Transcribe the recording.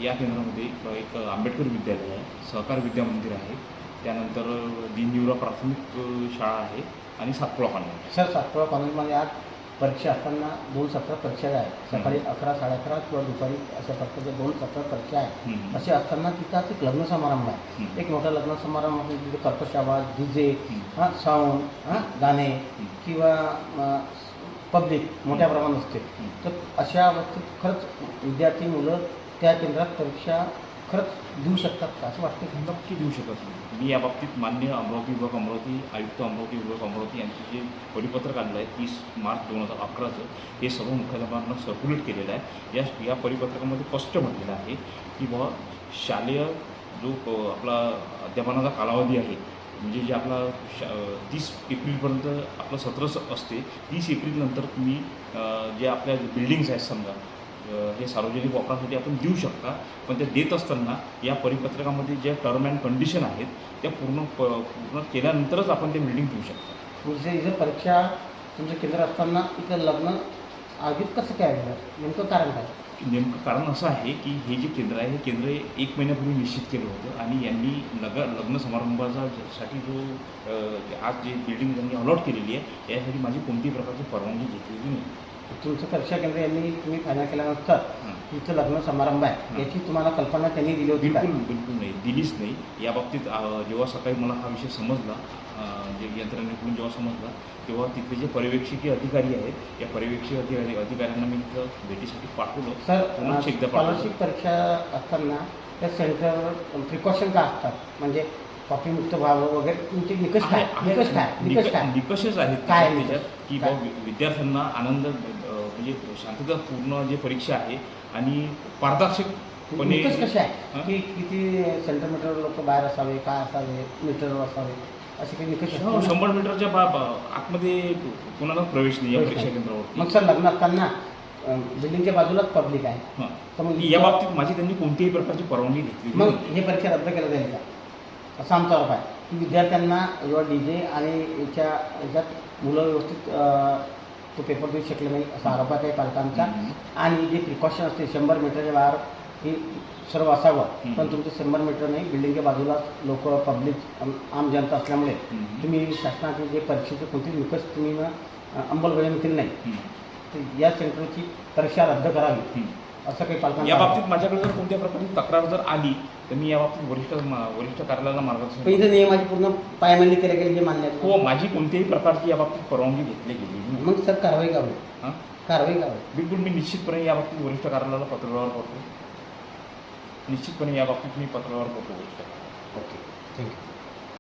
या केंद्रामध्ये एक आंबेडकर विद्यालय आहे, सहकार विद्या मंदिर आहे, त्यानंतर दीनयुवराव प्राथमिक शाळा आहे आणि सातपुडा कॉलेज. सर, सातपुडा कॉलेजमध्ये आज परीक्षा असताना 2 सत्र परीक्षा आहेत. सकाळी 11, 11:30 किंवा दुपारी अशा प्रकारच्या 2 सत्र परीक्षा आहेत. असे असताना तिथं आज एक लग्न समारंभ आहे. एक मोठा लग्न समारंभ आहे, तिथे कर्कश आवाज, डीजे, साऊंड, गाणे किंवा पब्लिक मोठ्या प्रमाणात असते. तर अशा बाबतीत खरंच विद्यार्थी मुलं त्या केंद्रात परीक्षा खरंच देऊ शकतात का असं वाटतं? नक्की देऊ शकत नाही. मी या बाबतीत मान्य अमरावती विभाग अमरावती आयुक्त अमरावती विभाग अमरावती यांचे जे परिपत्रक आलेलं आहे 30 मार्च 2011चं, हे सर्व मुख्याध्यापकांना सर्क्युलेट केलेलं आहे. या परिपत्रकामध्ये स्पष्ट म्हटलेलं आहे की बाबा शालेय जो आपला अध्यापनाचा कालावधी आहे, म्हणजे जे आपला 30 एप्रिलपर्यंत आपलं सत्र असते, 30 एप्रिलनंतर तुम्ही जे आपल्या बिल्डिंग्स आहेत समजा हे सार्वजनिक वापरासाठी आपण देऊ शकता. पण ते देत असताना या परिपत्रकामध्ये ज्या टर्म अँड कंडिशन आहेत त्या पूर्ण केल्यानंतरच आपण ते बिल्डिंग देऊ शकता. म्हणजे इथं परीक्षा तुमचं केंद्र असताना इथं लग्न आयोजित कसं काय झालं? नेमकं कारण काय? नेमकं कारण असं आहे की हे जे केंद्र आहे हे केंद्र 1 महिन्यापूर्वी निश्चित केलं होतं आणि यांनी लग्न समारंभासाठी जो आज जे बिल्डिंग त्यांनी अलॉट केलेली आहे यासाठी माझी कोणत्याही प्रकारची परवानगी घेतलेली नाही. तुमचं परीक्षा केंद्र यांनी तुम्ही फायनल केल्यानंतर तुमचं लग्न समारंभ आहे याची तुम्हाला कल्पना त्यांनी दिली होती? बिलकुल नाही, दिलीच नाही. या बाबतीत जेव्हा सकाळी मला हा विषय समजला, जे यंत्रणेकडून जेव्हा समजला, तेव्हा तिथले जे पर्यवेक्षकीय अधिकारी आहेत या पर्यवेक्षक अधिकाऱ्यांना मी तिथं भेटीसाठी पाठवलं. सर, स्कॉलरशिप परीक्षा असताना त्या सेंटरवर प्रिकॉशन का असतात? म्हणजे कॉपीमुक्त व्हावं वगैरे तुमचे निकष काय? निकषच आहेत काय त्याच्यात की विद्यार्थ्यांना आनंद म्हणजे शांततापूर्ण जे परीक्षा आहे आणि पारदर्शकपणे कसे आहे की किती सेंटीमीटर लोक बाहेर असावे, काय असावे, मीटरवर असावे, असे काही निकष? 100 मीटरच्या आतमध्ये कोणाला प्रवेश नाही या परीक्षा केंद्रावरती. मग सर, लग्न असताना बिल्डिंगच्या बाजूला पब्लिक आहे, तर मग या बाबतीत माझी त्यांनी कोणत्याही प्रकारची परवानगी घेतली. मग हे परीक्षा रद्द केलं जाईल का असा आमचा आरोप आहे की विद्यार्थ्यांना जेव्हा डीजे आणि याच्यात मुलं व्यवस्थित तो पेपर देऊ शकले नाही असा आरोप आहे काही पालकांचा. आणि जे प्रिकॉशन असते 100 मीटरच्या बाहेर हे सर्व असावं, पण तुमचं 100 मीटर नाही, बिल्डिंगच्या बाजूला लोक पब्लिक आम जनता असल्यामुळे तुम्ही शासनाचे जे परीक्षेचे कोणतेच निकष तुम्ही अंमलबजावणी केली नाही, तर या सेंटरची परीक्षा रद्द करावी असं काही पालकांना. या बाबतीत माझ्याकडे जर कोणत्या प्रकारची तक्रार जर आली तर मी या बाबतीत वरिष्ठ कार्यालयाला मार्गदर्शन. इथं नियमाची पूर्ण पायमल्ली केल्या गेली जे मान्य हो, माझी कोणत्याही प्रकारची या बाबतीत परवानगी घेतली गेली. मग सर, कारवाई का होईल? कारवाई का होईल? बिलकुल, मी निश्चितपणे या बाबतीत वरिष्ठ कार्यालयाला पत्रव्यवहार करतो. निश्चितपणे या बाबतीत मी पत्रव्यवहार करतो.